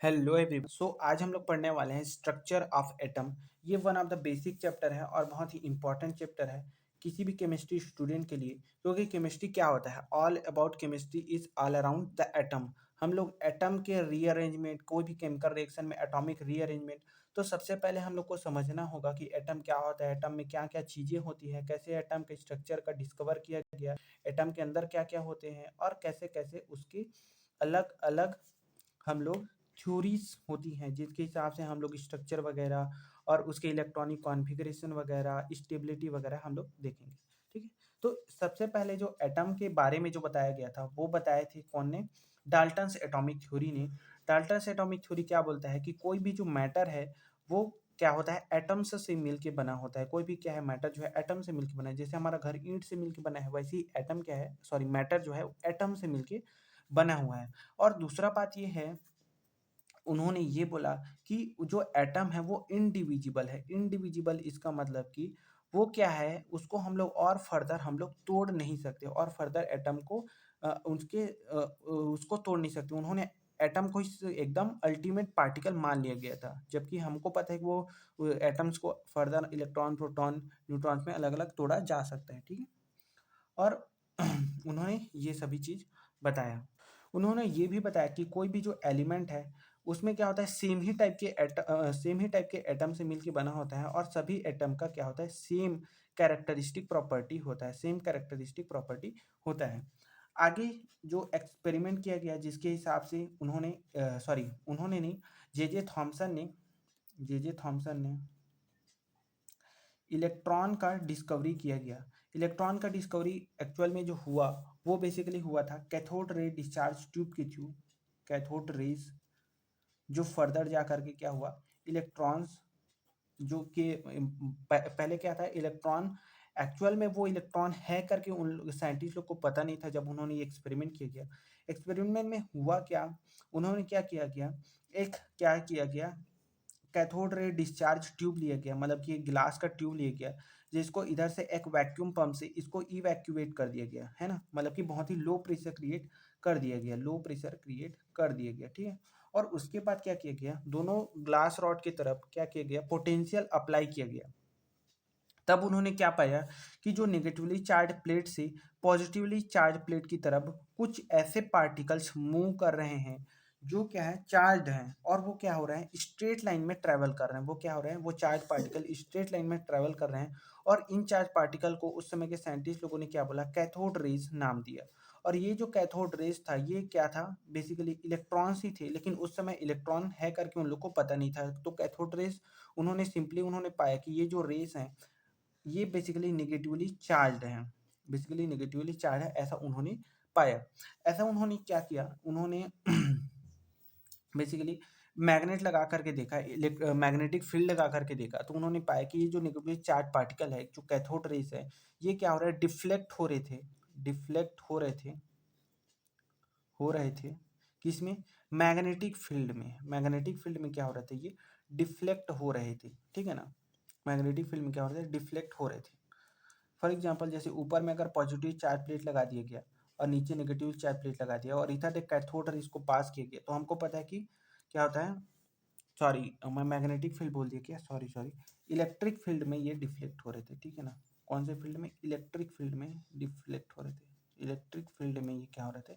Hello everyone. आज हम लोग पढ़ने वाले हैं स्ट्रक्चर ऑफ एटम। ये one of the basic chapter है और बहुत ही इंपॉर्टेंट चैप्टर है किसी भी केमिस्ट्री स्टूडेंट के लिए, क्योंकि केमिस्ट्री क्या होता है, all about chemistry is all around the atom. हम लोग एटम के रीअरेंजमेंट, कोई भी केमिकल रिएक्शन में एटॉमिक रीअरेंजमेंट, तो सबसे पहले हम लोग को समझना होगा कि एटम क्या होता है, एटम में क्या क्या चीज़ें होती हैं, कैसे एटम के स्ट्रक्चर का डिस्कवर किया गया, एटम के अंदर क्या क्या होते हैं और कैसे कैसे उसकी अलग अलग हम लोग थ्योरीज होती हैं जिसके हिसाब से हम लोग स्ट्रक्चर वगैरह और उसके इलेक्ट्रॉनिक कॉन्फ़िगरेशन वगैरह, स्टेबिलिटी वगैरह हम लोग देखेंगे। ठीक है। तो सबसे पहले जो एटम के बारे में जो बताया गया था वो बताए थे कौन ने? डाल्टन्स एटॉमिक थ्योरी ने। डाल्टन्स एटॉमिक थ्योरी क्या बोलता है कि कोई भी जो मैटर है वो क्या होता है, एटम्स से मिल के बना होता है। कोई भी क्या है, मैटर जो है एटम से मिल के बना है। जैसे हमारा घर ईंट से मिल के बना है, वैसे ही एटम क्या है, सॉरी मैटर जो है एटम से मिल के बना हुआ है। और दूसरा बात ये है, उन्होंने ये बोला कि जो एटम है वो इनडिविजिबल है। इनडिविजिबल इसका मतलब कि वो क्या है, उसको हम लोग और फर्दर हम लोग तोड़ नहीं सकते और फर्दर एटम को उसको तोड़ नहीं सकते। उन्होंने एटम को इस एकदम अल्टीमेट पार्टिकल मान लिया गया था, जबकि हमको पता है कि वो एटम्स को फर्दर इलेक्ट्रॉन, प्रोटॉन, न्यूट्रॉन्स में अलग अलग तोड़ा जा सकता है। ठीक है। और उन्होंने ये सभी चीज़ बताया। उन्होंने ये भी बताया कि कोई भी जो एलिमेंट है उसमें क्या होता है, सेम ही टाइप के एटम से मिलके बना होता है और सभी एटम का क्या होता है, सेम कैरेक्टरिस्टिक प्रॉपर्टी होता है, सेम कैरेक्टरिस्टिक प्रॉपर्टी होता है। आगे जो एक्सपेरिमेंट किया गया जिसके हिसाब से उन्होंने नहीं, जे जे थॉमसन ने इलेक्ट्रॉन का डिस्कवरी किया गया। इलेक्ट्रॉन का डिस्कवरी एक्चुअल में जो हुआ वो बेसिकली हुआ था कैथोड रे डिस्चार्ज ट्यूब के थ्रू। कैथोड रेज जो फर्दर जा करके क्या हुआ, इलेक्ट्रॉन्स जो कि पहले क्या था, इलेक्ट्रॉन एक्चुअल में वो इलेक्ट्रॉन है करके उन साइंटिस्ट लोग को पता नहीं था जब उन्होंने ये एक्सपेरिमेंट किया गया। एक्सपेरिमेंट में हुआ क्या, उन्होंने क्या किया गया, एक क्या किया गया, कैथोड रे डिस्चार्ज ट्यूब लिया गया, मतलब कि एक गिलास का ट्यूब लिया गया जिसको इधर से एक वैक्यूम पंप से इसको इवैक्यूएट कर दिया गया, है ना, मतलब कि बहुत ही लो प्रेशर क्रिएट कर दिया गया, लो प्रेशर क्रिएट कर दिया गया। ठीक है। और उसके बाद क्या किया गया, दोनों ग्लास रॉड की तरफ क्या किया गया, पोटेंशियल अप्लाई किया गया। तब उन्होंने क्या पाया कि जो नेगेटिवली चार्ज प्लेट से पॉजिटिवली चार्ज प्लेट की तरफ कुछ ऐसे पार्टिकल्स मूव कर रहे हैं जो क्या है, चार्ज हैं, और वो क्या हो रहा है, स्ट्रेट लाइन में ट्रेवल कर रहे हैं। वो क्या हो रहे हैं, वो चार्ज पार्टिकल स्ट्रेट लाइन में ट्रेवल कर रहे हैं। और इन चार्ज पार्टिकल को उस समय के साइंटिस्ट लोगों ने क्या बोला, कैथोड रेज नाम दिया। और ये जो कैथोड रेज था ये क्या था, बेसिकली इलेक्ट्रॉन्स ही थे, लेकिन उस समय इलेक्ट्रॉन है करके उन लोग को पता नहीं था। तो कैथोड रेज उन्होंने पाया कि ये जो रेस हैं ये बेसिकली नेगेटिवली चार्ज्ड हैं, बेसिकली नेगेटिवली चार्ज है, ऐसा उन्होंने पाया। ऐसा उन्होंने क्या किया, उन्होंने बेसिकली मैग्नेट लगा करके देखा, मैग्नेटिक फील्ड लगा करके देखा, तो उन्होंने पाया कि ये जो नेगेटिवली चार्ज पार्टिकल है, जो कैथोड रेस है, ये क्या हो रहा है, डिफ्लेक्ट हो रहे थे, डिफ्लेक्ट हो रहे थे किसमें, मैग्नेटिक फील्ड में। मैग्नेटिक फील्ड में क्या हो रहे थे, ये डिफ्लेक्ट हो रहे थे। ठीक है ना, मैग्नेटिक फील्ड में क्या हो रहे थे, डिफ्लेक्ट हो रहे थे। फॉर एग्जाम्पल जैसे ऊपर में अगर पॉजिटिव चार्ज प्लेट लगा दिया गया और नीचे नेगेटिव चार्ज प्लेट लगा दिया और इधर एक कैथोड रे इसको पास किया गया, तो हमको पता है कि क्या होता है, सॉरी मैं मैग्नेटिक फील्ड बोल दिया क्या, सॉरी सॉरी, इलेक्ट्रिक फील्ड में ये डिफ्लेक्ट हो रहे थे। ठीक है ना, कौन से फील्ड में, इलेक्ट्रिक फील्ड में डिफ्लेक्ट हो रहे थे। इलेक्ट्रिक फील्ड में ये क्या हो रहे थे,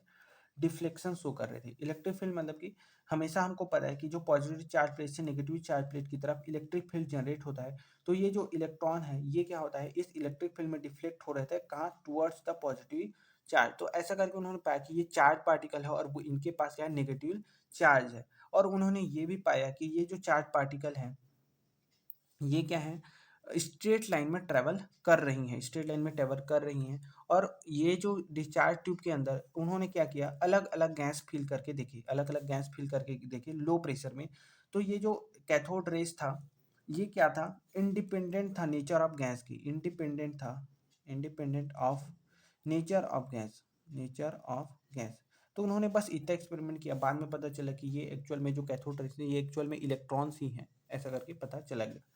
डिफ्लेक्शन शो कर रहे थे। इलेक्ट्रिक फील्ड मतलब कि हमेशा हमको पता है कि जो पॉजिटिव चार्ज प्लेट से नेगेटिव चार्ज प्लेट की तरफ इलेक्ट्रिक फील्ड जनरेट होता है, तो ये जो इलेक्ट्रॉन है ये क्या होता है, इस इलेक्ट्रिक फील्ड में डिफ्लेक्ट हो रहे थे कहाँ, टुवर्ड्स द पॉजिटिव चार्ज। तो ऐसा करके उन्होंने पाया कि ये चार्ज पार्टिकल है और वो इनके पास क्या है, नेगेटिव चार्ज है। और उन्होंने ये भी पाया कि ये जो चार्ज पार्टिकल है ये क्या है, स्ट्रेट लाइन में ट्रेवल कर रही हैं, स्ट्रेट लाइन में ट्रेवल कर रही हैं। और ये जो डिस्चार्ज ट्यूब के अंदर उन्होंने क्या किया, अलग अलग गैस फिल करके देखी, अलग अलग गैस फिल करके देखी लो प्रेशर में। तो ये जो कैथोड रेस था ये क्या था, इंडिपेंडेंट था नेचर ऑफ गैस की, इंडिपेंडेंट था, independent of nature of gas, nature of gas. तो उन्होंने बस इतना एक्सपेरिमेंट किया, बाद में पता चला कि ये एक्चुअल में जो कैथोड रेस है ये एक्चुअल में इलेक्ट्रॉन्स ही हैं, ऐसा करके पता चला गया।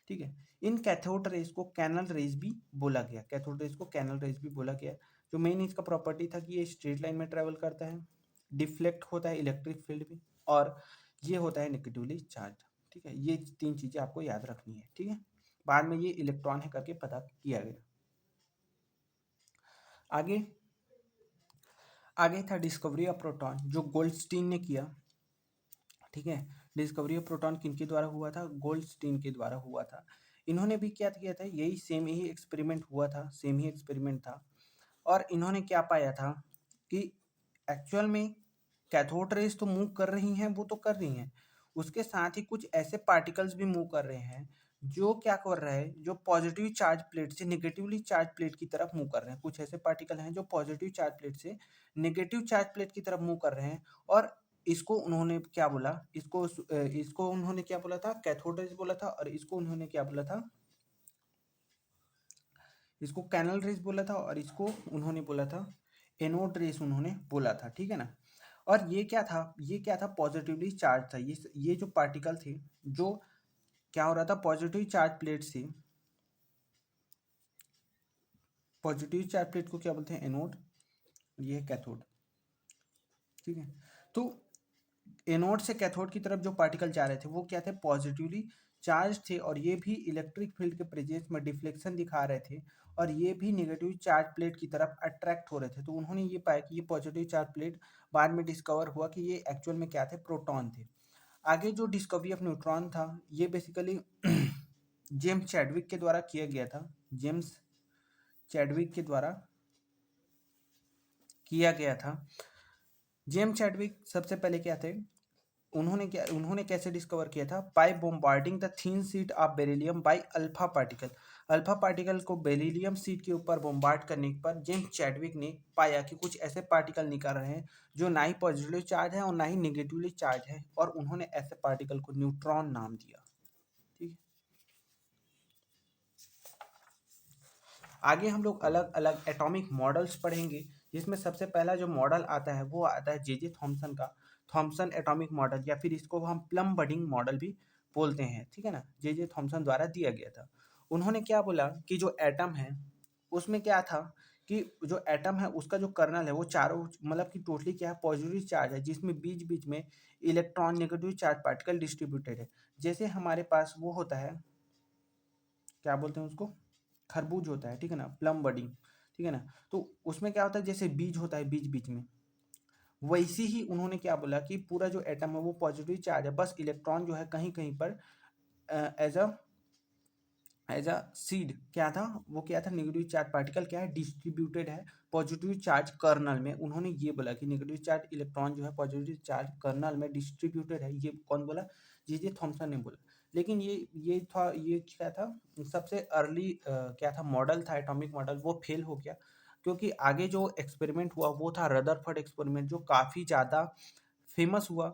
ठीक है। इन कैथोड रेज को कैनल रेज भी बोला गया, कैथोड रेज को कैनल रेज भी बोला गया। जो मेन इसका प्रॉपर्टी था कि ये स्ट्रेट लाइन में ट्रेवल करता है, डिफ्लेक्ट होता है इलेक्ट्रिक फील्ड में, और ये होता है नेगेटिवली चार्ज। ठीक है, ये 3 चीज़ें आपको याद रखनी है। ठीक है, बाद में ये इलेक्ट्रॉन है करके पता किया गया। आगे आगे था डिस्कवरी ऑफ प्रोटॉन, जो गोल्डस्टीन ने किया। ठीक है, डिस्कवरी ऑफ प्रोटॉन किनके द्वारा हुआ था? गोल्डस्टीन के द्वारा हुआ था। इन्होंने भी क्या किया था? यही सेम ही एक्सपेरिमेंट हुआ था, सेम ही एक्सपेरिमेंट था। और इन्होंने क्या पाया था कि एक्चुअल में कैथोड रेज तो मूव कर रही हैं, वो तो कर रही हैं, उसके साथ ही कुछ ऐसे पार्टिकल्स भी मूव कर रहे हैं जो क्या कर रहा है, जो पॉजिटिव चार्ज प्लेट से नेगेटिवली चार्ज प्लेट की तरफ मूव कर रहे हैं। कुछ ऐसे पार्टिकल हैं जो पॉजिटिव चार्ज प्लेट से नेगेटिव चार्ज प्लेट की तरफ मूव कर रहे हैं। और इसको उन्होंने क्या बोला? इसको उन्होंने क्या बोला था? कैथोड रेज बोला था। और इसको उन्होंने क्या बोला था? इसको कैनल रेस बोला था। और इसको उन्होंने बोला था एनोड रेस उन्होंने बोला था। ठीक है ना। और ये क्या था? ये क्या था? पॉजिटिवली चार्ज था। ये जो पार्टिकल थे, जो क्या हो रहा था? पॉजिटिव चार्ज प्लेट से, पॉजिटिव चार्ज प्लेट को क्या बोलते हैं? एनोड। ये है कैथोड। ठीक है, तो एनोड से कैथोड की तरफ जो पार्टिकल जा रहे थे वो क्या थे? पॉजिटिवली चार्ज थे। और ये भी इलेक्ट्रिक फील्ड के प्रेजेंस में डिफ्लेक्शन दिखा रहे थे। और ये भी नेगेटिव चार्ज प्लेट की तरफ अट्रैक्ट हो रहे थे। तो उन्होंने ये पाया कि ये पॉजिटिव चार्ज प्लेट, बाद में डिस्कवर हुआ कि ये एक्चुअल में क्या थे? प्रोटॉन थे। आगे जो डिस्कवरी ऑफ न्यूट्रॉन था, ये बेसिकली जेम्स चैडविक के द्वारा किया गया था। जेम्स चैडविक के द्वारा किया गया था। जेम्स चैडविक सबसे पहले क्या थे? उन्होंने कैसे डिस्कवर किया था? By bombarding the thin sheet of beryllium by alpha particle. Alpha particle को बेरिलियम शीट के ऊपर बोम्बार्ड करने पर जेम्स चैडविक ने पाया कि कुछ ऐसे पार्टिकल निकल रहे हैं जो ना ही पॉजिटिवली चार्ज है और ना ही नेगेटिवली चार्ज है। और उन्होंने ऐसे पार्टिकल को न्यूट्रॉन नाम दिया। ठीक है, आगे हम लोग अलग अलग एटॉमिक मॉडल्स पढ़ेंगे, जिसमें सबसे पहला जो मॉडल आता है वो आता है जे थॉमसन का, थॉमसन एटॉमिक मॉडल, या फिर इसको हम प्लम बडिंग मॉडल भी बोलते हैं। ठीक है ना, जे थॉमसन द्वारा दिया गया था। उन्होंने क्या बोला कि जो एटम है उसमें क्या था कि जो एटम है उसका जो कर्नल है वो चारों, मतलब कि टोटली क्या है? पॉजिटिव चार्ज है, जिसमें बीच बीच में electron negative charge particle distributed है। जैसे हमारे पास वो होता है, क्या बोलते हैं उसको? खरबूज होता है। ठीक है ना, प्लम बडिंग। ठीक है ना, तो उसमें क्या होता है? जैसे बीज होता है बीच बीच में, वैसे ही उन्होंने क्या बोला कि पूरा जो एटम है वो पॉजिटिव चार्ज है, बस इलेक्ट्रॉन जो है कहीं कहीं पर एज अ सीड क्या था? वो क्या था? नेगेटिव चार्ज पार्टिकल क्या है? डिस्ट्रीब्यूटेड है पॉजिटिव चार्ज कर्नल में। उन्होंने ये बोला कि नेगेटिव चार्ज इलेक्ट्रॉन जो है पॉजिटिव चार्ज कर्नल में डिस्ट्रीब्यूटेड है। ये कौन बोला? जे थॉमसन ने बोला। लेकिन ये क्या था? सबसे अर्ली क्या था? मॉडल था, एटॉमिक मॉडल, वो फेल हो गया। क्योंकि आगे जो एक्सपेरिमेंट हुआ वो था रदरफोर्ड एक्सपेरिमेंट, जो काफ़ी ज़्यादा फेमस हुआ।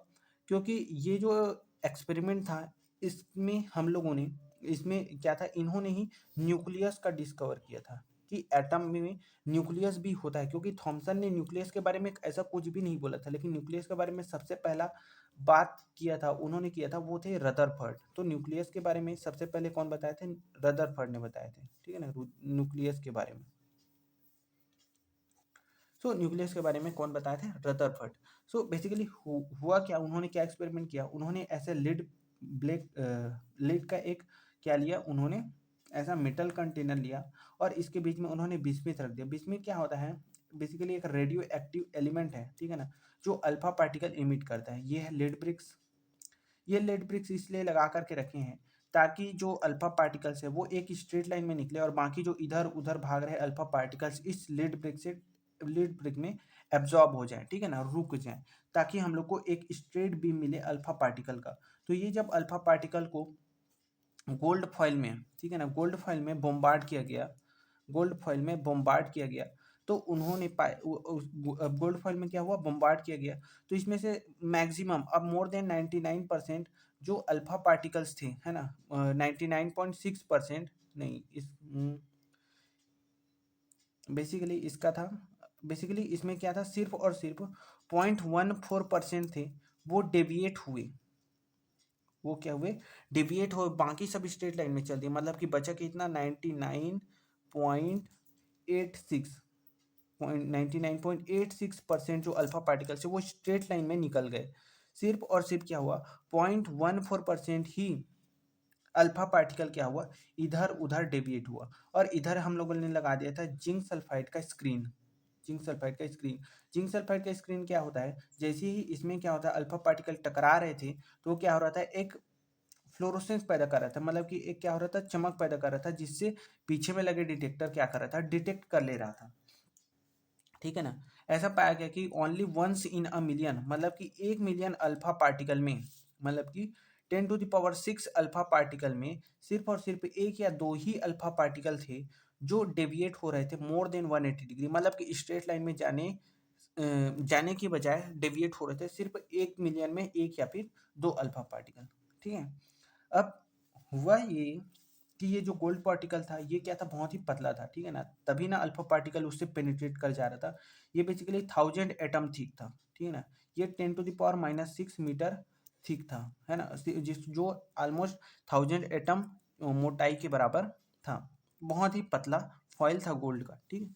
क्योंकि ये जो एक्सपेरिमेंट था, इसमें हम लोगों ने, इसमें क्या था? इन्होंने ही न्यूक्लियस का डिस्कवर किया था कि एटम में न्यूक्लियस भी होता है। क्योंकि थॉमसन ने न्यूक्लियस के बारे में ऐसा कुछ भी नहीं बोला था, लेकिन न्यूक्लियस के बारे में सबसे पहला बात किया था, उन्होंने किया था, वो थे रदरफर्ड। तो न्यूक्लियस के बारे में सबसे पहले कौन बताए थे? रदरफर्ड ने बताए थे। ठीक है ना, न्यूक्लियस के बारे में। सो न्यूक्लियस के बारे में कौन बताए थे? रदरफर्ड। सो बेसिकली हुआ क्या? उन्होंने क्या एक्सपेरिमेंट किया? उन्होंने ऐसे लिड का एक क्या लिया? उन्होंने ऐसा मेटल कंटेनर लिया और इसके बीच में उन्होंने बिस्मिथ रख दिया। बिस्मिथ क्या होता है? बेसिकली एक रेडियो एक्टिव एलिमेंट है। ठीक है ना, जो अल्फा पार्टिकल इमिट करता है। ये है लेड ब्रिक्स। ये लेड ब्रिक्स इसलिए लगा करके रखे हैं ताकि जो अल्फा पार्टिकल्स है वो एक स्ट्रेट लाइन में निकले और बाकी जो इधर उधर भाग रहे अल्फा पार्टिकल्स इस लीड ब्रिक में एब्जॉर्ब हो जाए। ठीक है ना, रुक जाए, ताकि हम लोग को एक स्ट्रेट बीम मिले अल्फा पार्टिकल का। तो ये जब अल्फा पार्टिकल को गोल्ड फॉइल में, ठीक है ना, गोल्ड फॉइल में बोम्बार्ड किया गया, गोल्ड फॉइल में बोम्बार्ड किया गया, तो उन्होंने पाए गोल्ड फॉइल में क्या हुआ? बोम्बार्ड किया गया। तो इसमें से मैक्सिमम, अब मोर देन 99% जो अल्फा पार्टिकल्स थे, है ना, 99.6%, नहीं, इस बेसिकली इसका था, बेसिकली इसमें क्या था? सिर्फ और सिर्फ 0.14% थे, वो डेविएट हुए। वो क्या हुए? डेविएट हो, बाकी सब स्ट्रेट लाइन में चल दिए। मतलब कि बचा कितना? 99.86% जो अल्फा पार्टिकल्स है वो स्ट्रेट लाइन में निकल गए। सिर्फ और सिर्फ क्या हुआ, 0.14% ही अल्फा पार्टिकल क्या हुआ, इधर उधर डेविएट हुआ। और इधर हम लोगों ने लगा दिया था जिंक सल्फाइड का स्क्रीन। जिंक सल्फाइड का स्क्रीन, जिंक सल्फाइड का स्क्रीन क्या होता है, जैसे ही इसमें क्या होता है अल्फा पार्टिकल टकरा रहे थे तो वो क्या हो रहा था, एक फ्लोरोसेंस पैदा कर रहा था, मतलब कि एक क्या हो रहा था, चमक पैदा कर रहा था, जिससे पीछे में लगे डिटेक्टर क्या कर रहा था, डिटेक्ट कर ले रहा था। ठीक है ना। ऐसा पाया गया कि only once in a million, मतलब कि 1 मिलियन अल्फा पार्टिकल में, मतलब कि 10⁶ अल्फा पार्टिकल में सिर्फ और सिर्फ एक या दो ही अल्फा पार्टिकल थे जो डेविएट हो रहे थे मोर देन 180 डिग्री, मतलब कि स्ट्रेट लाइन में जाने की बजाय डेविएट हो रहे थे सिर्फ 1 मिलियन में एक या फिर दो अल्फा पार्टिकल। ठीक है। अब हुआ ये कि ये जो गोल्ड पार्टिकल था ये क्या था, बहुत ही पतला था। ठीक है ना, तभी ना अल्फा पार्टिकल उससे पेनिट्रेट कर जा रहा था। ये बेसिकली 1000 एटम थिक था। ठीक है ना, ये 10⁻⁻6 मीटर थिक था, है ना, जिस जो ऑलमोस्ट 1000 एटम मोटाई के बराबर था। बहुत ही पतला फॉइल था गोल्ड का। ठीक है।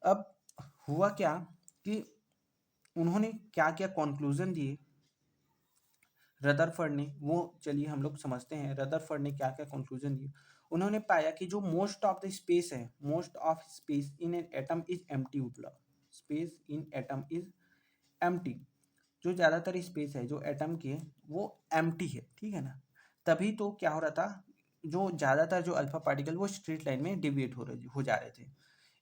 अब हुआ क्या कि उन्होंने क्या क्या कंक्लूजन दिए रदरफर्ड ने, वो चलिए हम लोग समझते हैं रदरफर्ड ने क्या क्या कंक्लूजन दिए। उन्होंने पाया कि जो मोस्ट ऑफ द स्पेस है, most of space in an atom is empty, मतलब space in atom is empty. जो ज़्यादातर स्पेस है जो एटम की है वो एम्प्टी है। ठीक है ना, तभी तो क्या हो रहा था, जो ज़्यादातर जो अल्फा पार्टिकल वो स्ट्रेट लाइन में डिविएट हो जा रहे थे।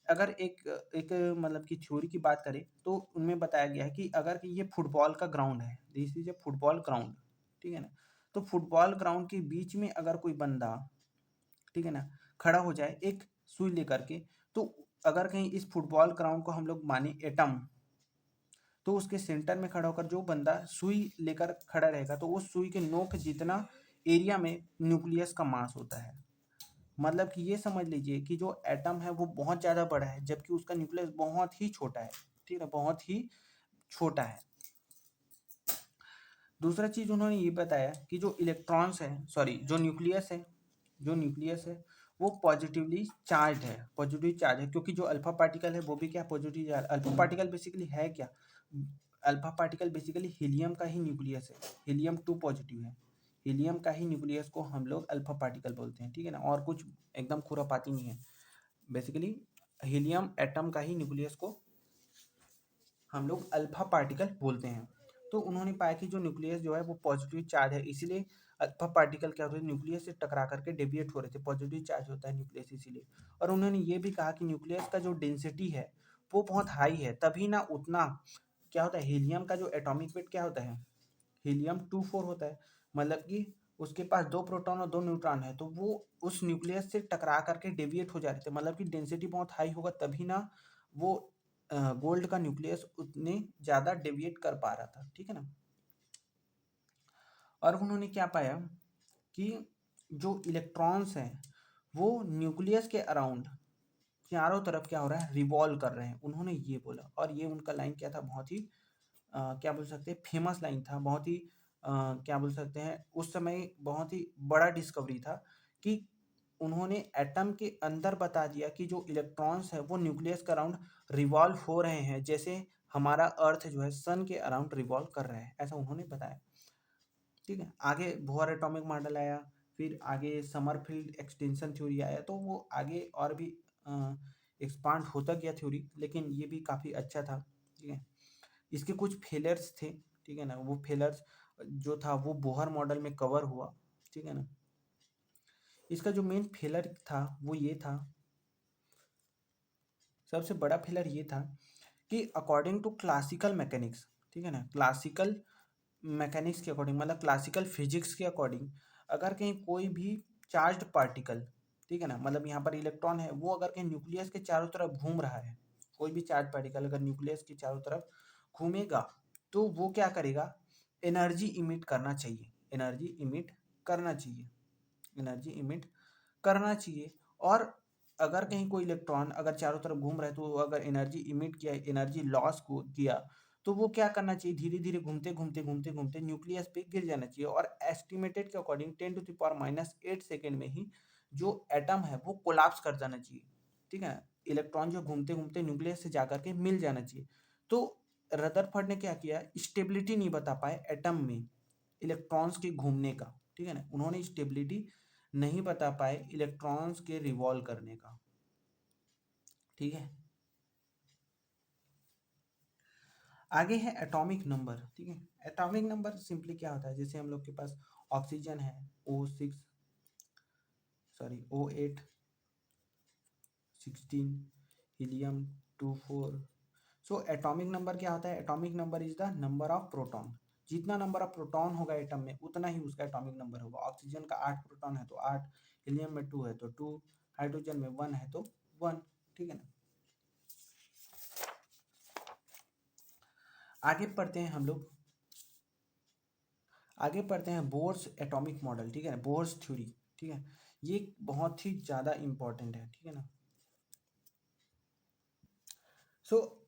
अगर एक एक मतलब की थ्योरी की बात करें तो उनमें बताया गया है कि अगर कि ये फुटबॉल का ग्राउंड है, this is a football ground. ठीक है ना, तो फुटबॉल ग्राउंड के बीच में अगर कोई बंदा, ठीक है ना, खड़ा हो जाए एक सुई लेकर के, तो अगर कहीं इस फुटबॉल ग्राउंड को हम लोग माने एटम, तो उसके सेंटर में खड़ा होकर जो बंदा सुई लेकर खड़ा रहेगा तो उस सुई के नोक जितना एरिया में न्यूक्लियस का मास होता है। मतलब कि ये समझ लीजिए कि जो एटम है वो बहुत ज़्यादा बड़ा है जबकि उसका न्यूक्लियस बहुत ही छोटा है। ठीक है, बहुत ही छोटा है। दूसरा चीज उन्होंने ये बताया कि जो इलेक्ट्रॉन्स है, सॉरी जो न्यूक्लियस है, जो न्यूक्लियस है वो पॉजिटिवली चार्ज है, पॉजिटिव चार्ज है, क्योंकि जो अल्फा पार्टिकल है वो भी क्या positive charge. Alpha particle basically है क्या, अल्फा पार्टिकल बेसिकली हीलियम का ही न्यूक्लियस है, हीलियम 2 पॉजिटिव है। हीलियम का ही न्यूक्लियस को हम लोग अल्फा पार्टिकल बोलते हैं। ठीक है ना, और कुछ एकदम खुरापाती नहीं है। बेसिकली हीलियम एटम का ही न्यूक्लियस को हम लोग अल्फा पार्टिकल बोलते हैं। तो उन्होंने पाया कि जो न्यूक्लियस जो है वो पॉजिटिव चार्ज है, इसीलिए अल्फा पार्टिकल क्या होते हैं, न्यूक्लियस से टकरा करके डेविएट हो रहे थे, पॉजिटिव चार्ज होता है न्यूक्लियस इसीलिए। और उन्होंने ये भी कहा कि न्यूक्लियस का जो डेंसिटी है वो बहुत हाई है, तभी ना उतना क्या होता है, हीलियम का जो एटॉमिक वेट क्या होता है, हीलियम 2 4 होता है, मतलब कि उसके पास 2 प्रोटॉन और 2 न्यूट्रॉन है, तो वो उस न्यूक्लियस से टकरा करके डेविएट हो जा रहे थे, मतलब कि डेंसिटी बहुत हाई होगा तभी ना वो गोल्ड का न्यूक्लियस उतने ज़्यादा डेविएट कर पा रहा था। ठीक है ना। और उन्होंने क्या पाया कि जो इलेक्ट्रॉन्स हैं वो न्यूक्लियस के अराउंड चारों तरफ क्या हो रहा है, रिवॉल्व कर रहे हैं, उन्होंने ये बोला। और ये उनका लाइन क्या था, बहुत ही क्या बोल सकते हैं फेमस लाइन था, बहुत ही क्या बोल सकते हैं उस समय बहुत ही बड़ा डिस्कवरी था कि उन्होंने एटम के अंदर बता दिया कि जो इलेक्ट्रॉन्स है वो न्यूक्लियस के अराउंड रिवॉल्व हो रहे हैं, जैसे हमारा अर्थ जो है सन के अराउंड रिवॉल्व कर रहे हैं, ऐसा उन्होंने बताया। ठीक है, आगे बोहर एटॉमिक मॉडल आया, फिर आगे समरफील्ड एक्सटेंशन थ्योरी आया, तो वो आगे और भी एक्सपांड होता गया थ्योरी, लेकिन ये भी काफ़ी अच्छा था। ठीक है, इसके कुछ फेलर्स थे। ठीक है ना, वो फेलर्स जो था वो बोहर मॉडल में कवर हुआ। ठीक है ना, इसका जो मेन फेलर था वो ये था, सबसे बड़ा फेलर ये था कि अकॉर्डिंग टू क्लासिकल मैकेनिक्स, ठीक है ना, क्लासिकल मैकेनिक्स के अकॉर्डिंग, मतलब क्लासिकल फिजिक्स के अकॉर्डिंग, अगर कहीं कोई भी चार्ज्ड पार्टिकल, ठीक है ना, मतलब यहाँ पर इलेक्ट्रॉन है, वो अगर कहीं न्यूक्लियस के चारों तरफ घूम रहा है, कोई भी चार्ज पार्टिकल अगर न्यूक्लियस के चारों तरफ घूमेगा तो वो क्या करेगा, एनर्जी इमिट करना चाहिए, एनर्जी इमिट करना चाहिए, एनर्जी इमिट करना चाहिए। और अगर कहीं कोई इलेक्ट्रॉन अगर चारों तरफ घूम रहा है तो वो अगर एनर्जी इमिट किया, एनर्जी लॉस को किया, तो वो क्या करना चाहिए, धीरे धीरे घूमते घूमते घूमते घूमते न्यूक्लियस पे गिर जाना चाहिए। और एस्टिमेटेड के अकॉर्डिंग 10⁻⁻8 सेकेंड में ही जो एटम है वो कोलाप्स कर जाना चाहिए। ठीक है, इलेक्ट्रॉन जो घूमते घूमते न्यूक्लियस से जाकर के मिल जाना चाहिए। तो रदरफोर्ड ने क्या किया, स्टेबिलिटी नहीं बता पाए एटम में इलेक्ट्रॉन्स के घूमने का, ठीक है ना, उन्होंने स्टेबिलिटी नहीं बता पाए इलेक्ट्रॉन्स के रिवॉल्व करने का, ठीक है। आगे है एटॉमिक नंबर, ठीक है। एटॉमिक नंबर सिंपली क्या होता है, जैसे हम लोग के पास ऑक्सीजन है O8 16, helium 24। So atomic number क्या होता है, atomic number is the number of proton, जितना नंबर ऑफ प्रोटॉन होगा एटम में उतना ही उसका एटॉमिक नंबर होगा। ऑक्सीजन का 8 प्रोटॉन है तो 8, हीलियम में 2 है तो 2, हाइड्रोजन में 1 है तो 1, ठीक है ना। आगे पढ़ते हैं हम लोग, आगे पढ़ते हैं बोर्स एटॉमिक मॉडल, ठीक है ना, बोर्स थ्योरी, ठीक है। ये बहुत ही ज़्यादा इंपॉर्टेंट है, ठीक है ना। सो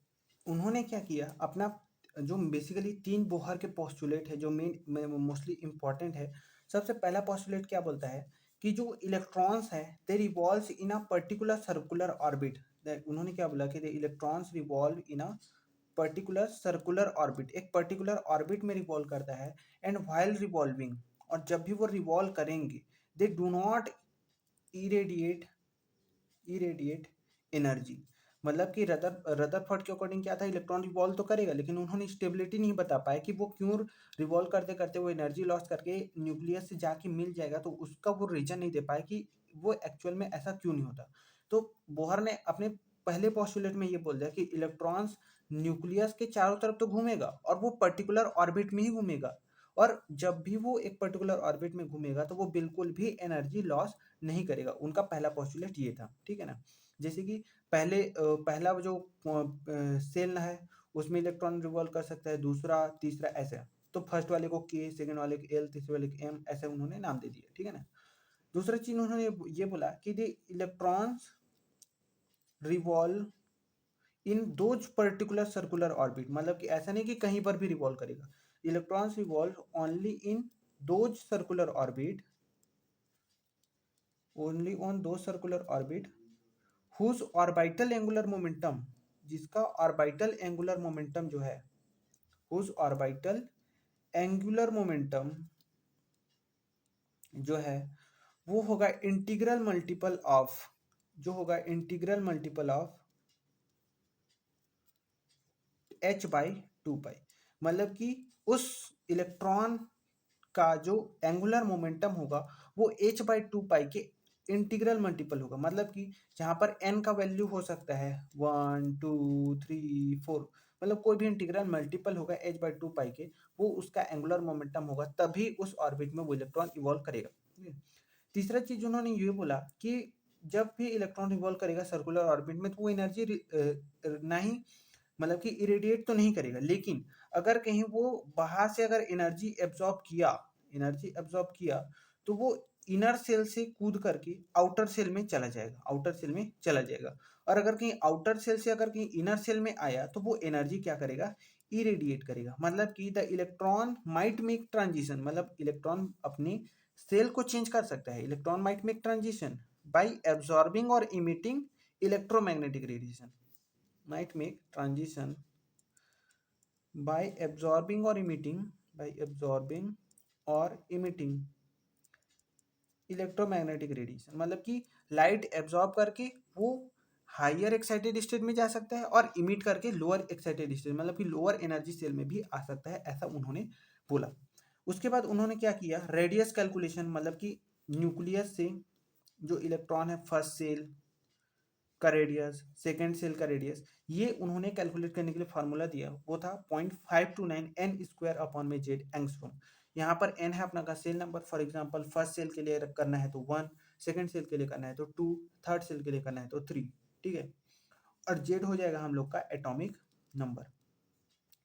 उन्होंने क्या किया, अपना जो बेसिकली 3 बोहर के पोस्टुलेट है जो मेन मोस्टली इंपॉर्टेंट है। सबसे पहला पोस्टुलेट क्या बोलता है कि जो इलेक्ट्रॉन्स है they revolves in a particular circular orbit. उन्होंने क्या बोला कि the electrons revolve in a particular circular orbit, एक पर्टिकुलर ऑर्बिट में रिवॉल्व करता है। एंड व्हाइल रिवॉल्विंग, और जब भी वो रिवॉल्व करेंगे they do not irradiate irradiate energy. मतलब कि रदरफोर्ड के अकॉर्डिंग क्या था, इलेक्ट्रॉन रिवॉल्व तो करेगा लेकिन उन्होंने स्टेबिलिटी नहीं बता पाया कि वो क्यों रिवॉल्व करते करते वो एनर्जी लॉस करके न्यूक्लियस से जाके मिल जाएगा, तो उसका वो रीजन नहीं दे पाए कि वो एक्चुअल में ऐसा क्यों नहीं होता। तो बोहर ने अपने पहले पोस्टुलेट में ये बोल दिया कि इलेक्ट्रॉन्स न्यूक्लियस के चारों तरफ तो घूमेगा और वो पर्टिकुलर ऑर्बिट में ही घूमेगा, और जब भी वो एक पर्टिकुलर ऑर्बिट में घूमेगा तो वो बिल्कुल भी एनर्जी लॉस नहीं करेगा। उनका पहला पोस्टुलेट ये था, ठीक है ना। जैसे कि पहला जो सेल है उसमें इलेक्ट्रॉन रिवॉल्व कर सकता है, दूसरा तीसरा ऐसे। तो फर्स्ट वाले को के, सेकंड वाले को एल, तीसरे वाले को एम, ऐसे उन्होंने नाम दे दिया, ठीक है ना। दूसरा चीज उन्होंने ये बोला कि the electrons revolve in those particular circular orbit, मतलब कि ऐसा नहीं कि कहीं पर भी रिवॉल्व करेगा। Electrons revolve only in those circular orbit, only on those circular orbit whose orbital angular momentum, जिसका ऑर्बिटल एंगुलर मोमेंटम जो है, हुज ऑर्बिटल एंगुलर मोमेंटम जो है वो होगा इंटीग्रल मल्टीपल ऑफ, जो होगा इंटीग्रल मल्टीपल ऑफ h/2 पाई। मतलब कि उस इलेक्ट्रॉन का जो एंगुलर मोमेंटम होगा वो h/2 पाई के इंटीग्रल मल्टीपल होगा। मतलब कि जहाँ पर n का वैल्यू हो सकता है 1 2 3 4, मतलब कोई भी इंटीग्रल मल्टीपल होगा h/2 पाई के, वो उसका एंगुलर मोमेंटम होगा, तभी उस ऑर्बिट में वो इलेक्ट्रॉन इवॉल्व करेगा, ठीक है। तीसरा चीज उन्होंने ये बोला कि जब भी इलेक्ट्रॉन रिवॉल्व करेगा सर्कुलर ऑर्बिट में तो वो एनर्जी नहीं, मतलब कि इरेडिएट तो नहीं करेगा, लेकिन अगर कहीं वो बाहर से अगर एनर्जी एब्जॉर्ब किया तो वो इनर सेल से कूद करके आउटर सेल में चला जाएगा, आउटर सेल में चला जाएगा। और अगर कहीं आउटर सेल से अगर कहीं इनर सेल में आया तो वो एनर्जी क्या करेगा, इरेडिएट करेगा। मतलब कि the electron might make transition, मतलब इलेक्ट्रॉन अपनी सेल को चेंज कर सकता है। Electron might make transition by absorbing or emitting electromagnetic radiation, might make transition by absorbing or emitting electromagnetic radiation. मतलब कि लाइट एब्जॉर्ब करके वो हायर एक्साइटेड स्टेट में जा सकता है और इमिट करके लोअर एक्साइटेड स्टेट, मतलब कि लोअर एनर्जी सेल में भी आ सकता है, ऐसा उन्होंने बोला। उसके बाद उन्होंने क्या किया, रेडियस कैलकुलेशन, मतलब कि न्यूक्लियस से जो इलेक्ट्रॉन है फर्स्ट सेल का रेडियस, सेकेंड सेल का रेडियस, ये उन्होंने कैलकुलेट करने के लिए फार्मूला दिया, वो था 0.529 एन स्क्वायर अपॉन में जेड एंगस्ट्रॉम। यहाँ पर एन है अपना का cell number, for example first cell के लिए करना है तो 1, सेकेंड सेल के लिए करना है तो 2, थर्ड सेल के लिए करना है तो 3, ठीक है। और जेड हो जाएगा हम लोग का एटॉमिक नंबर,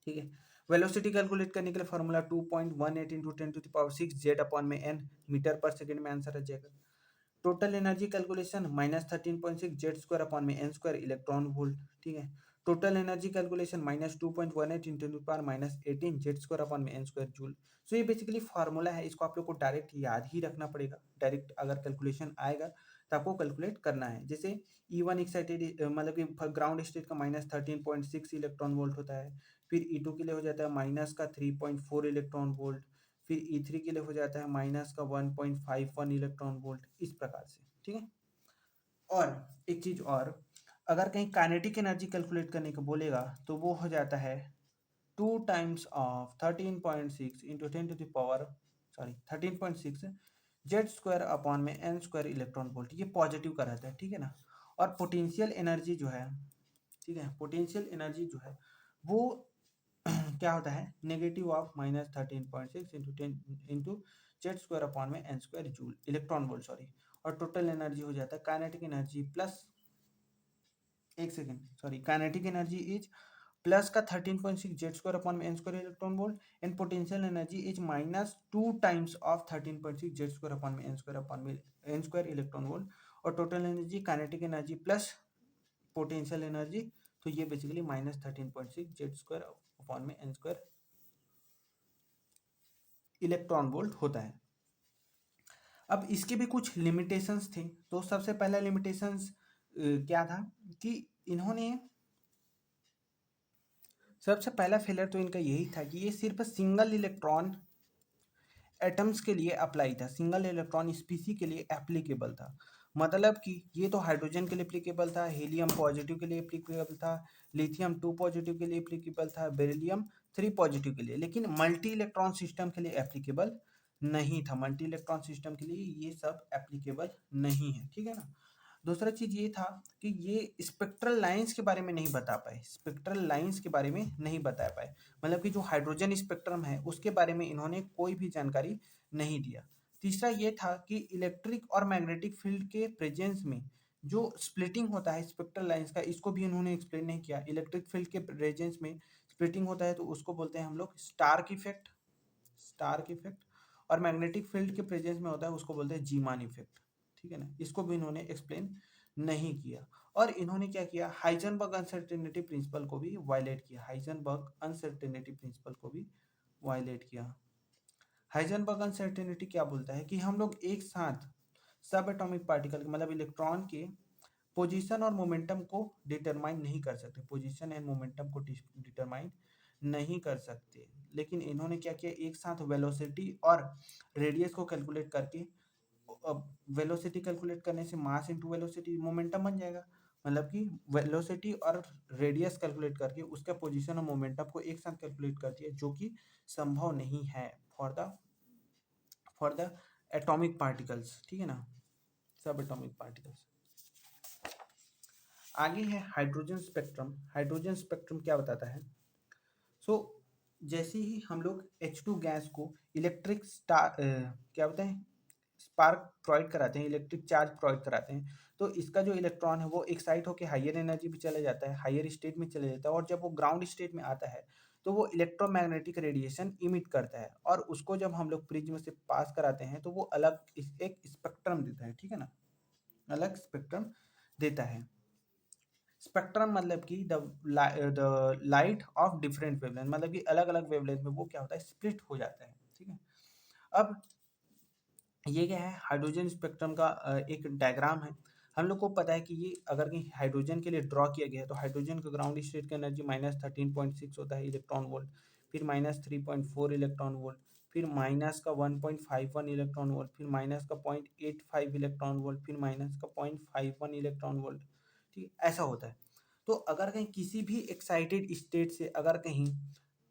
ठीक है। वेलोसिटी कैलकुलेट करने के लिए फॉर्मूला 2.18 इंटू 10⁶ जेड अपॉन में एन मीटर पर सेकेंड में आंसर आ जाएगा। Total energy calculation -13.6 Z square upon में एन स्क्वायर इलेक्ट्रॉन वोल्ट, ठीक है। Total energy calculation -2.18 into the power -18 Z square upon में एन स्क्वायर जूल। ये बेसिकली फार्मूला है, इसको आप लोग को डायरेक्ट याद ही रखना पड़ेगा, डायरेक्ट अगर कैलकुलेशन आएगा आपको कैलकुलेट करना है। जैसे E1 एक्साइटेड मतलब कि ग्राउंड स्टेट का -13.6 इलेक्ट्रॉन वोल्ट होता है, फिर E2 के लिए हो जाता है माइनस का 3.4 इलेक्ट्रॉन वोल्ट, फिर E3 के लिए हो जाता है माइनस का 1.51 इलेक्ट्रॉन वोल्ट, इस प्रकार से, ठीक है। और एक चीज और, अगर कहीं काइनेटिक एनर्जी कैलकुलेट करने को बोलेगा तो वो हो जाता है 2 times of 13.6 into 10 to the power, sorry 13.6 Z square upon में एन स्क्वायर इलेक्ट्रॉन वोल्ट, ये पॉजिटिव का रहता है, ठीक है ना। और पोटेंशियल एनर्जी जो है, ठीक है, पोटेंशियल एनर्जी जो है वो क्या होता है, negative of -13.6 into 10 into Z square upon में n square joule electron volt, sorry. और टोटल एनर्जी हो जाता है काइनेटिक एनर्जी प्लस, एक second, sorry, kinetic energy is plus का 13.6 जेड स्क्वायर अपॉन में n square electron volt, and potential energy is -2 times of 13.6 Z square upon में n square upon में n square electron volt. और total energy kinetic energy plus potential energy, तो ये basically -13.6 Z square upon में n square electron volt होता है। अब इसके भी कुछ लिमिटेशंस थे। तो सबसे पहला लिमिटेशंस क्या था कि इन्होंने, सबसे पहला फेलर तो इनका यही था कि ये सिर्फ सिंगल इलेक्ट्रॉन एटम्स के लिए अप्लाई था, सिंगल इलेक्ट्रॉन स्पीसी के लिए एप्लीकेबल था। मतलब कि ये तो हाइड्रोजन के लिए एप्लीकेबल था, हीलियम पॉजिटिव के लिए एप्लीकेबल था, लिथियम 2 पॉजिटिव के लिए एप्लीकेबल था, बेरिलियम 3 पॉजिटिव के लिए, लेकिन मल्टी इलेक्ट्रॉन सिस्टम के लिए एप्लीकेबल नहीं था। मल्टी इलेक्ट्रॉन सिस्टम के लिए ये सब एप्लीकेबल नहीं है, ठीक है ना। दूसरा चीज ये था कि ये स्पेक्ट्रल लाइंस के बारे में नहीं बता पाए, स्पेक्ट्रल लाइंस के बारे में नहीं बता पाए, मतलब कि जो हाइड्रोजन स्पेक्ट्रम है उसके बारे में इन्होंने कोई भी जानकारी नहीं दिया। तीसरा ये था कि इलेक्ट्रिक और मैग्नेटिक फील्ड के प्रेजेंस में जो स्प्लिटिंग होता है स्पेक्ट्रल लाइंस का, इसको भी इन्होंने एक्सप्लेन नहीं किया। इलेक्ट्रिक फील्ड के प्रेजेंस में स्प्लिटिंग होता है तो उसको बोलते हैं हम लोग स्टार्क इफेक्ट, स्टार्क इफेक्ट। और मैग्नेटिक फील्ड के प्रेजेंस में होता है उसको बोलते हैं जीमान इफेक्ट, ठीक है ना। इसको भी इन्होंने एक्सप्लेन नहीं किया। और इन्होंने क्या किया, हाइजेनबर्ग अनसर्टेनिटी प्रिंसिपल को भी वायलेट किया, हाइजेनबर्ग अनसर्टेनिटी प्रिंसिपल को भी वायलेट किया। हाइजेनबर्ग अनसर्टेनिटी क्या बोलता है कि हम लोग एक साथ सब एटॉमिक पार्टिकल मतलब इलेक्ट्रॉन के पोजीशन और मोमेंटम को डिटरमाइन नहीं कर सकते, पोजीशन एंड मोमेंटम को डिटरमाइन नहीं कर सकते। लेकिन इन्होंने क्या किया, एक साथ वेलोसिटी और रेडियस को कैलकुलेट करके, वेलोसिटी कैलकुलेट करने से मास इनटू वेलोसिटी मोमेंटम बन जाएगा, मतलब कि वेलोसिटी और रेडियस कैलकुलेट करके उसका पोजीशन और मोमेंटम को एक साथ कैलकुलेट कर दिया, जो कि संभव नहीं है फॉर द एटॉमिक पार्टिकल्स, ठीक है ना, सब एटॉमिक पार्टिकल्स। आगे है हाइड्रोजन स्पेक्ट्रम। हाइड्रोजन स्पेक्ट्रम क्या बताता है, सो जैसे ही हम लोग H2 गैस को इलेक्ट्रिक स्टार क्या बोलते हैं, स्पार्क प्रोवाइड कराते हैं, इलेक्ट्रिक चार्ज प्रोवाइड कराते हैं, तो इसका जो इलेक्ट्रॉन है वो एक्साइट होकर हायर एनर्जी पे चला जाता है, हायर स्टेट में चले जाता है। और जब वो ग्राउंड स्टेट में आता है तो वो इलेक्ट्रोमैग्नेटिक रेडिएशन इमिट करता है, और उसको जब हम लोग प्रिज्म से पास कराते हैं तो वो अलग एक स्पेक्ट्रम देता है, ठीक है ना, अलग स्पेक्ट्रम देता है। स्पेक्ट्रम मतलब कि the light of different wavelength, मतलब कि अलग अलग वेवलेंथ में वो क्या होता है, स्प्लिट हो जाता है, ठीक है। अब ये क्या है, हाइड्रोजन स्पेक्ट्रम का एक डायग्राम है। हम लोग को पता है कि ये अगर कहीं हाइड्रोजन के लिए ड्रॉ किया गया है तो हाइड्रोजन का ग्राउंड स्टेट का एनर्जी -13.6 होता है इलेक्ट्रॉन वोल्ट, फिर -3.4 इलेक्ट्रॉन वोल्ट, फिर माइनस का 1.51 इलेक्ट्रॉन वोल्ट, फिर माइनस का 0.85 इलेक्ट्रॉन वोल्ट, फिर माइनस का 0.51 इलेक्ट्रॉन वोल्ट, ठीक है, ऐसा होता है। तो अगर कहीं किसी भी एक्साइटेड स्टेट से अगर कहीं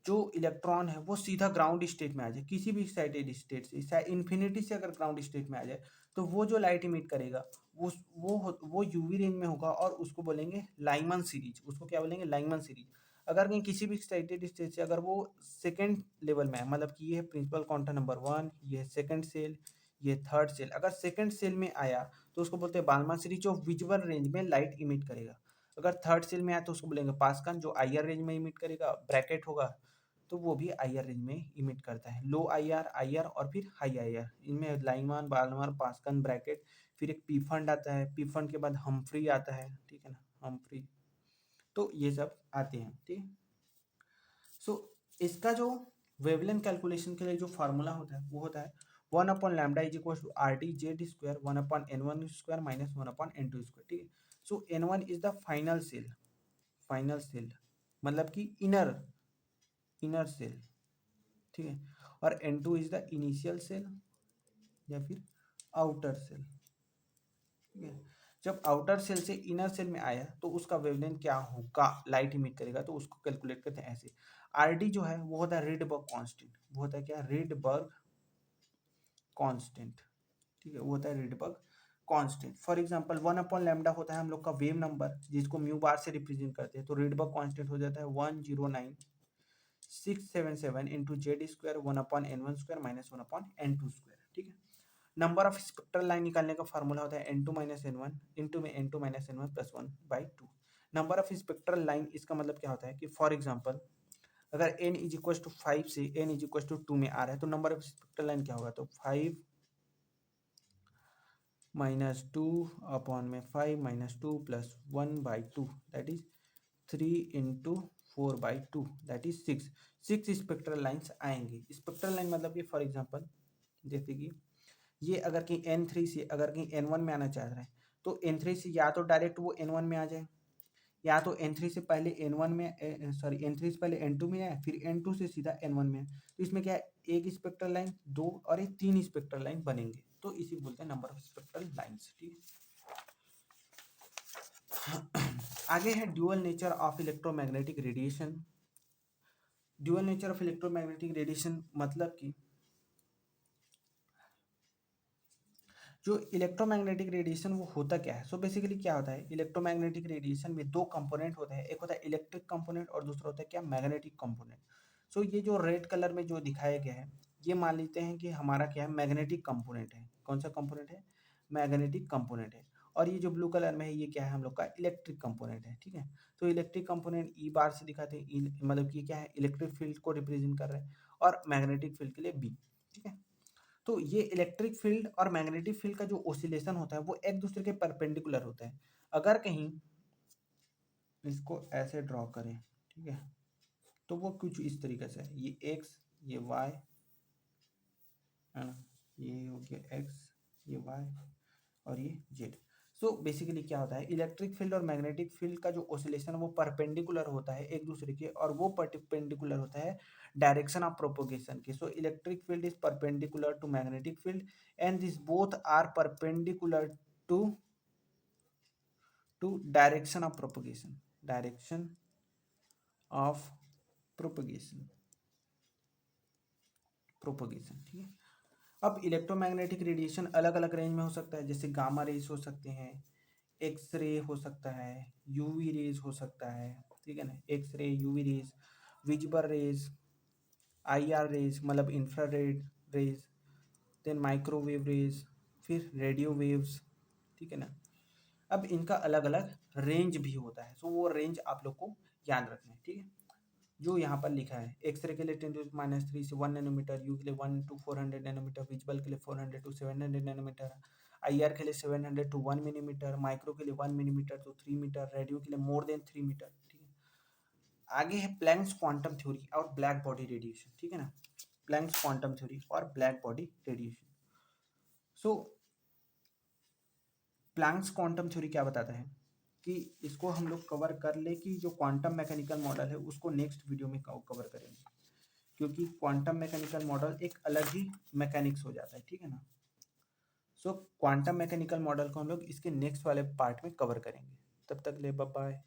जो इलेक्ट्रॉन है वो सीधा ग्राउंड स्टेट में आ जाए, किसी भी एक्साइटेड स्टेट से इन्फिनिटी से अगर ग्राउंड स्टेट में आ जाए, तो वो जो लाइट इमिट करेगा वो यूवी रेंज में होगा, और उसको बोलेंगे लाइमन सीरीज, उसको क्या बोलेंगे, लाइमन सीरीज। अगर कहीं किसी भी एक्साइटेड स्टेट से अगर वो सेकेंड लेवल में है, मतलब कि ये है प्रिंसिपल क्वांटम नंबर 1, ये है सेकेंड सेल, ये थर्ड सेल, अगर सेकेंड सेल में आया तो उसको बोलते हैं बालमन सीरीज, जो विजुअल रेंज में लाइट इमिट करेगा। अगर थर्ड सेल में आया तो उसको बोलेंगे पासकन, जो आईआर रेंज में इमिट करेगा, ब्रैकेट होगा, तो वो भी आईआर रेंज में इमिट करता है। लो आईआर, आईआर और फिर हाई आईआर, इनमें लाइमान, बालमर, पासकन, ब्रैकेट, फिर एक पी फंड आता है, पी फंड के बाद हम्फ्री आता है, ठीक है ना, हम्फ्री। तो ये सब आते हैं, ठीक है। सो इसका जो वेवलेंथ कैलकुलेशन के लिए जो फार्मूला होता है वो होता है one upon lambda is equal to R T Z square one upon n one square minus one upon n two square, ठीक है। So n one is the final shell मतलब कि इनर सेल, ठीक है, और n two is the initial shell या फिर outer shell, ठीक है। जब आउटर सेल से इनर सेल में आया तो उसका वेवलेंथ क्या होगा, लाइट इमिट करेगा, तो उसको कैलकुलेट करते हैं ऐसे। आर डी जो है वो होता है रिडबर्ग कांस्टेंट, वो होता है क्या, रिडबर्ग कांस्टेंट, ठीक है, वो होता है Rydberg constant. For example one upon lambda होता है हम लोग का वेव नंबर जिसको म्यू बार से रिप्रेजेंट करते हैं, तो रिडबर्ग कांस्टेंट हो जाता है 109,677 into Z square one upon n one square minus one upon n two square, ठीक है। नंबर ऑफ स्पेक्ट्रल लाइन निकालने का फार्मूला होता है n two minus n one into में n two minus n one plus one by two. Number of spectral line इसका मतलब क्या होता है कि फॉर एग्जांपल अगर n इज इक्वल टू 5 से n इज इक्वल टू 2 में आ रहा है तो नंबर ऑफ स्पेक्ट्रल लाइन क्या होगा, तो 5 माइनस टू अपॉन में 5 minus two plus one by to that is 3 into 4 by two that is 6 spectral lines आएंगे। स्पेक्ट्रल लाइन मतलब कि फॉर एग्जांपल जैसे कि ये अगर कहीं N3 से अगर कहीं N1 में आना चाह रहा है तो N3 से या तो डायरेक्ट वो N1 में आ जाए, या तो N3 से पहले N1 में सॉरी N3 से पहले N2 में आए फिर N2 से सीधा N1 में आए। तो इसमें क्या है, एक स्पेक्ट्रल लाइन, दो और एक तीन स्पेक्ट्रल लाइन बनेंगे, तो इसी बोलते हैं नंबर ऑफ स्पेक्ट्रल लाइन्स, ठीक है। आगे है dual nature of electromagnetic radiation. Dual nature of electromagnetic radiation मतलब कि जो इलेक्ट्रोमैग्नेटिक रेडिएशन वो होता क्या है, सो बेसिकली क्या होता है, इलेक्ट्रोमैग्नेटिक रेडिएशन में दो कंपोनेंट होते हैं, एक होता है इलेक्ट्रिक कंपोनेंट और दूसरा होता है क्या, मैग्नेटिक कंपोनेंट। सो ये जो रेड कलर में जो दिखाया गया है ये मान लेते हैं कि हमारा क्या है, मैग्नेटिक कंपोनेंट है। कौन सा कंपोनेंट है, मैग्नेटिक कंपोनेंट है। और ये जो ब्लू कलर में है ये क्या है, हम लोग का इलेक्ट्रिक कंपोनेंट है, ठीक है। तो इलेक्ट्रिक कंपोनेंट ई बार से दिखाते हैं, मतलब कि क्या है, इलेक्ट्रिक फील्ड को रिप्रेजेंट कर रहे हैं, और मैग्नेटिक फील्ड के लिए बी, ठीक है। तो ये इलेक्ट्रिक फील्ड और मैग्नेटिक फील्ड का जो ओसिलेशन होता है वो एक दूसरे के परपेंडिकुलर होता है। अगर कहीं इसको ऐसे ड्रॉ करें, ठीक है, तो वो कुछ इस तरीके से है, ये एक्स ये वाई है ना, ये हो गया एक्स ये वाई और ये जेड। सो बेसिकली क्या होता है, इलेक्ट्रिक फील्ड और मैग्नेटिक फील्ड का जो ओसिलेशन वो परपेंडिकुलर होता है एक दूसरे के, और वो परपेंडिकुलर होता है डायरेक्शन ऑफ प्रोपोगेशन के। So electric field is perpendicular to magnetic field and this both are perpendicular to direction of propagation, direction of propagation, ठीक है। अब इलेक्ट्रोमैग्नेटिक रेडिएशन अलग अलग रेंज में हो सकता है, जैसे गामा रेज हो सकते हैं, एक्स रे हो सकता है, यूवी रेज हो सकता है, ठीक है ना, X ray, UV rays, visible rays, IR rays मतलब infrared rays, then microwave rays, फिर रेडियो वेव्स, ठीक है ना। अब इनका अलग अलग रेंज भी होता है, सो वो रेंज आप लोग को याद रखना है, ठीक है। जो यहाँ पर लिखा है, एक्सरे के लिए 10⁻³ से 1 नैनोमीटर, यू के लिए 1 to 400 नैनोमीटर, विजुअल के लिए 400 to 700 नैनोमीटर, आईआर के लिए 700 to 1 मिलीमीटर, माइक्रो के लिए 1 मिलीमीटर to 3 मीटर, रेडियो के लिए मोर देन 3 मीटर, ठीक है। आगे है प्लैंक्स क्वांटम थ्योरी और ब्लैक बॉडी रेडिएशन, ठीक है ना, प्लैंक्स क्वांटम थ्योरी और ब्लैक बॉडी रेडिएशन। सो प्लैंक्स क्वांटम थ्योरी क्या बताता है कि इसको हम लोग कवर कर ले कि जो क्वांटम मैकेनिकल मॉडल है उसको नेक्स्ट वीडियो में कवर करेंगे, क्योंकि क्वांटम मैकेनिकल मॉडल एक अलग ही मैकेनिक्स हो जाता है, ठीक है ना। सो क्वांटम मैकेनिकल मॉडल को हम लोग इसके नेक्स्ट वाले पार्ट में कवर करेंगे। तब तक ले बाय बाय।